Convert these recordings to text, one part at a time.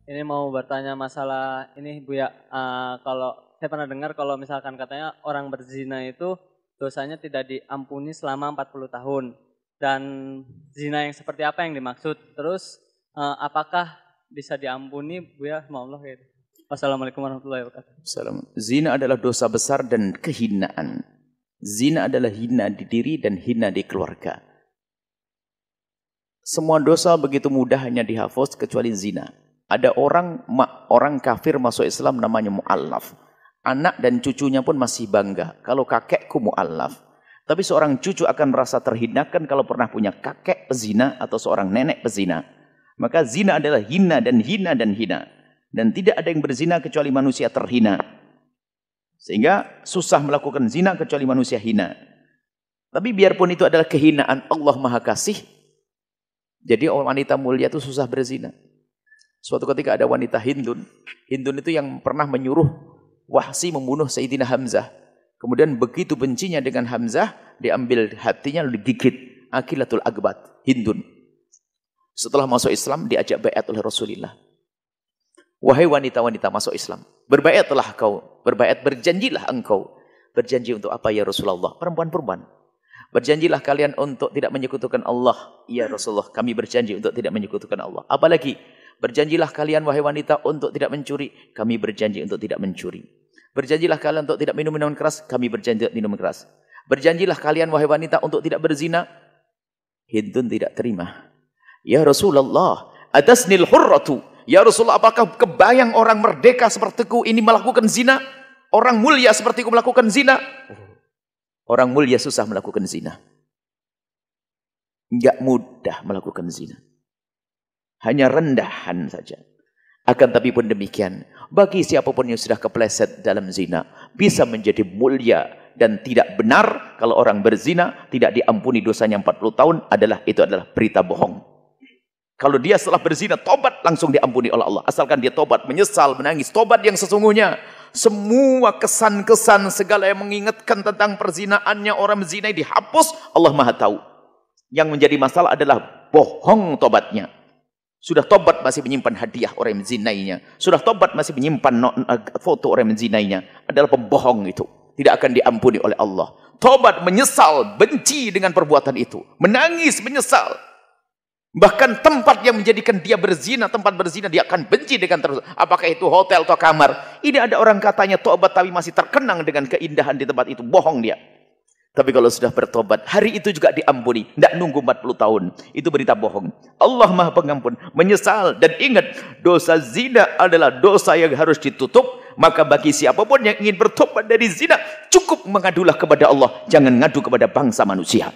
Ini mau bertanya masalah ini Bu ya. Kalau saya pernah dengar kalau misalkan katanya orang berzina itu dosanya tidak diampuni selama 40 tahun. Dan zina yang seperti apa yang dimaksud? Terus apakah bisa diampuni Bu ya? Mau Allah gitu. Wassalamualaikum warahmatullahi wabarakatuh. Zina adalah dosa besar dan kehinaan. Zina adalah hina di diri dan hina di keluarga. Semua dosa begitu mudahnya dihapus kecuali zina. Ada orang kafir masuk Islam namanya mu'allaf. Anak dan cucunya pun masih bangga. Kalau kakekku mu'allaf. Tapi seorang cucu akan merasa terhinakan kalau pernah punya kakek pezina atau seorang nenek pezina. Maka zina adalah hina dan hina dan hina. Dan tidak ada yang berzina kecuali manusia terhina. Sehingga susah melakukan zina kecuali manusia hina. Tapi biarpun itu adalah kehinaan, Allah Maha Kasih. Jadi wanita mulia itu susah berzina. Suatu ketika ada wanita Hindun. Hindun itu yang pernah menyuruh Wahsi membunuh Sayyidina Hamzah. Kemudian begitu bencinya dengan Hamzah, diambil hatinya lalu digigit. Akilatul Akbat, Hindun. Setelah masuk Islam, diajak baiat oleh Rasulullah. Wahai wanita-wanita masuk Islam, berbaiatlah kau. Berbaiat, berjanjilah engkau. Berjanji untuk apa ya Rasulullah? Perempuan-perempuan. Berjanjilah kalian untuk tidak menyekutukan Allah. Ya Rasulullah, kami berjanji untuk tidak menyekutukan Allah. Apalagi, berjanjilah kalian wahai wanita untuk tidak mencuri. Kami berjanji untuk tidak mencuri. Berjanjilah kalian untuk tidak minum minuman keras. Kami berjanji untuk minum keras. Berjanjilah kalian wahai wanita untuk tidak berzina. Hindun tidak terima. Ya Rasulullah, atasnil hurratu. Ya Rasulullah, apakah kebayang orang merdeka sepertiku ini melakukan zina? Orang mulia sepertiku melakukan zina? Orang mulia susah melakukan zina. Enggak mudah melakukan zina. Hanya rendahan saja. Akan tapi pun demikian, bagi siapapun yang sudah kepleset dalam zina, bisa menjadi mulia dan tidak benar kalau orang berzina tidak diampuni dosanya 40 tahun itu adalah berita bohong. Kalau dia setelah berzina tobat langsung diampuni oleh Allah. Asalkan dia tobat, menyesal, menangis, tobat yang sesungguhnya. Semua kesan-kesan segala yang mengingatkan tentang perzinaannya orang berzina dihapus, Allah Maha tahu. Yang menjadi masalah adalah bohong tobatnya. Sudah tobat masih menyimpan hadiah orang yang menzinainya. Sudah tobat masih menyimpan foto orang yang menzinainya. Adalah pembohong itu. Tidak akan diampuni oleh Allah. Tobat, menyesal, benci dengan perbuatan itu. Menangis, menyesal. Bahkan tempat yang menjadikan dia berzina, tempat berzina dia akan benci dengan terus. Apakah itu hotel atau kamar? Ini ada orang katanya tobat tapi masih terkenang dengan keindahan di tempat itu. Bohong dia. Tapi kalau sudah bertobat, hari itu juga diampuni. Tidak nunggu 40 tahun. Itu berita bohong. Allah Maha Pengampun. Menyesal. Dan ingat, dosa zina adalah dosa yang harus ditutup. Maka bagi siapapun yang ingin bertobat dari zina, cukup mengadulah kepada Allah. Jangan ngadu kepada bangsa manusia.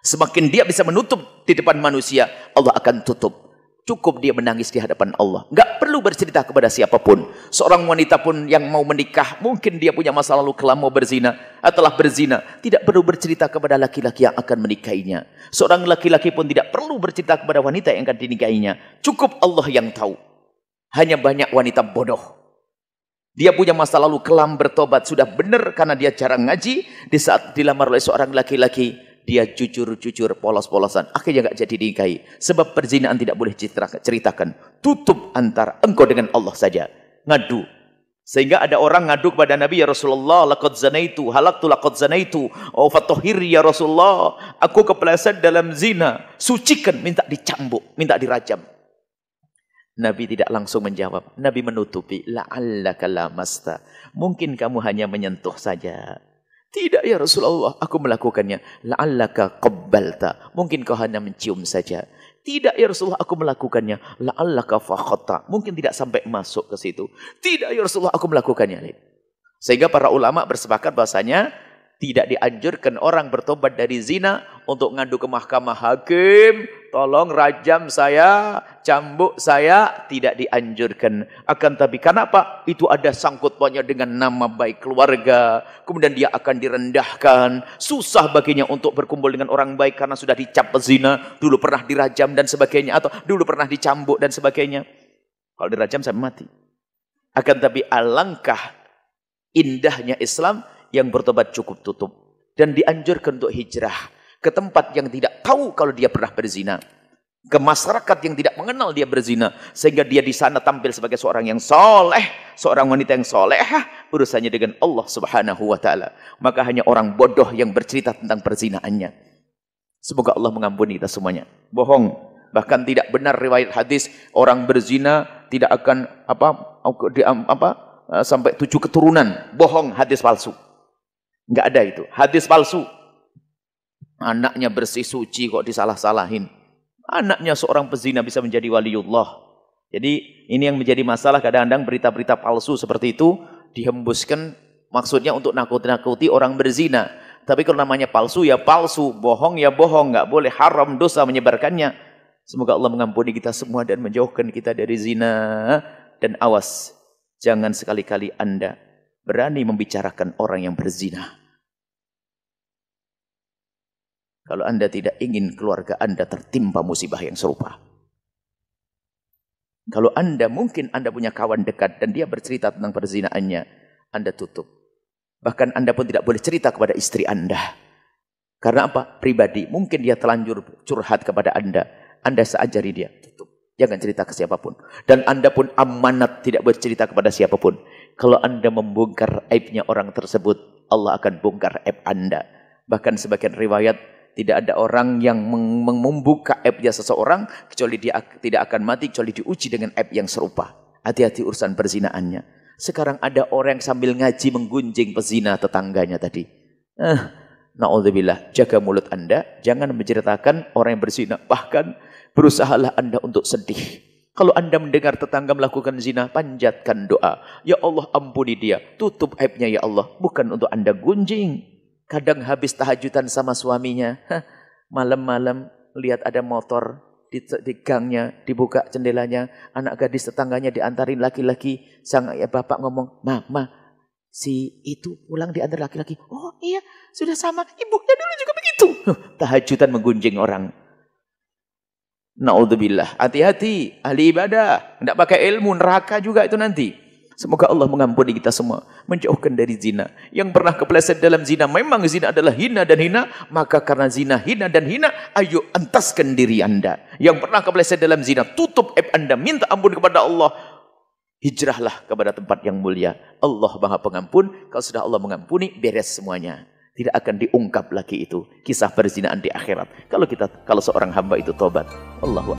Semakin dia bisa menutup di depan manusia, Allah akan tutup. Cukup dia menangis di hadapan Allah. Enggak perlu bercerita kepada siapapun. Seorang wanita pun yang mau menikah, mungkin dia punya masa lalu kelam mau berzina, telah berzina, tidak perlu bercerita kepada laki-laki yang akan menikahinya. Seorang laki-laki pun tidak perlu bercerita kepada wanita yang akan dinikahinya. Cukup Allah yang tahu. Hanya banyak wanita bodoh. Dia punya masa lalu kelam, bertobat, sudah benar karena dia jarang ngaji. Di saat dilamar oleh seorang laki-laki, dia jujur-jujur, polos-polosan. Akhirnya enggak jadi dinikahi. Sebab perzinaan tidak boleh ceritakan. Tutup antara engkau dengan Allah saja. Ngadu. Sehingga ada orang ngadu kepada Nabi, ya Rasulullah, laqad zanaitu, halaktu laqad zanaitu, fatuhhiri ya Rasulullah, aku kepleset dalam zina. Sucikan, minta dicambuk, minta dirajam. Nabi tidak langsung menjawab. Nabi menutupi, la'allaka lamasta. Mungkin kamu hanya menyentuh saja. Tidak ya Rasulullah, aku melakukannya. La'allaka qabbalta. Mungkin kau hanya mencium saja. Tidak ya Rasulullah, aku melakukannya. La'allaka fakhata. Mungkin tidak sampai masuk ke situ. Tidak ya Rasulullah, aku melakukannya. Sehingga para ulama bersepakat bahasanya tidak dianjurkan orang bertobat dari zina untuk ngadu ke mahkamah hakim. Tolong rajam saya, cambuk saya. Tidak dianjurkan. Akan tapi kenapa? Itu ada sangkut pautnya dengan nama baik keluarga. Kemudian dia akan direndahkan. Susah baginya untuk berkumpul dengan orang baik karena sudah dicap zina. Dulu pernah dirajam dan sebagainya. Atau dulu pernah dicambuk dan sebagainya. Kalau dirajam sampai mati. Akan tapi alangkah indahnya Islam yang bertobat cukup tutup. Dan dianjurkan untuk hijrah ke tempat yang tidak tahu kalau dia pernah berzina. ke masyarakat yang tidak mengenal dia berzina, sehingga dia di sana tampil sebagai seorang yang soleh, seorang wanita yang solehah, urusannya dengan Allah Subhanahu wa taala. Maka hanya orang bodoh yang bercerita tentang perzinaannya. Semoga Allah mengampuni kita semuanya. Bohong, bahkan tidak benar riwayat hadis orang berzina tidak akan sampai 7 keturunan. Bohong, hadis palsu. Enggak ada itu, hadis palsu. Anaknya bersih suci kok disalah-salahin. Anaknya seorang pezina bisa menjadi waliullah. Jadi ini yang menjadi masalah, kadang-kadang berita-berita palsu seperti itu dihembuskan maksudnya untuk nakut-nakuti orang berzina. Tapi kalau namanya palsu ya palsu, bohong ya bohong, nggak boleh, haram, dosa menyebarkannya. Semoga Allah mengampuni kita semua dan menjauhkan kita dari zina. Dan awas, jangan sekali-kali Anda berani membicarakan orang yang berzina. Kalau Anda tidak ingin keluarga Anda tertimpa musibah yang serupa. Kalau Anda mungkin Anda punya kawan dekat dan dia bercerita tentang perzinaannya, Anda tutup. Bahkan Anda pun tidak boleh cerita kepada istri Anda. Karena apa? Pribadi. Mungkin dia telanjur curhat kepada Anda. Anda seajari dia, tutup. Jangan cerita ke siapapun. Dan Anda pun amanat tidak boleh cerita kepada siapapun. Kalau Anda membongkar aibnya orang tersebut, Allah akan bongkar aib Anda. Bahkan sebagian riwayat, tidak ada orang yang membuka aibnya seseorang kecuali dia tidak akan mati kecuali diuji dengan aib yang serupa. Hati-hati urusan perzinaannya. Sekarang ada orang yang sambil ngaji menggunjing pezina tetangganya tadi. Na'udzubillah, jaga mulut Anda, jangan menceritakan orang yang berzina. Bahkan berusahalah Anda untuk sedih. Kalau Anda mendengar tetangga melakukan zina, panjatkan doa. Ya Allah, ampuni dia, tutup aibnya ya Allah. Bukan untuk Anda gunjing. Kadang habis tahajudan sama suaminya, malam-malam lihat ada motor di gangnya, dibuka jendelanya, anak gadis tetangganya diantarin laki-laki, sang bapak ngomong, "Ma, si itu pulang diantar laki-laki." "Oh iya, sudah sama, ibunya dulu juga begitu." Tahajudan menggunjing orang. Na'udzubillah, hati-hati, ahli ibadah, tidak pakai ilmu, neraka juga itu nanti. Semoga Allah mengampuni kita semua, menjauhkan dari zina. Yang pernah kepleset dalam zina, memang zina adalah hina dan hina, maka karena zina hina dan hina, ayo entaskan diri Anda. Yang pernah kepleset dalam zina, tutup aib Anda, minta ampun kepada Allah. Hijrahlah kepada tempat yang mulia. Allah Maha Pengampun. Kalau sudah Allah mengampuni, beres semuanya. Tidak akan diungkap lagi itu kisah perzinaan di akhirat. Kalau seorang hamba itu tobat, Allah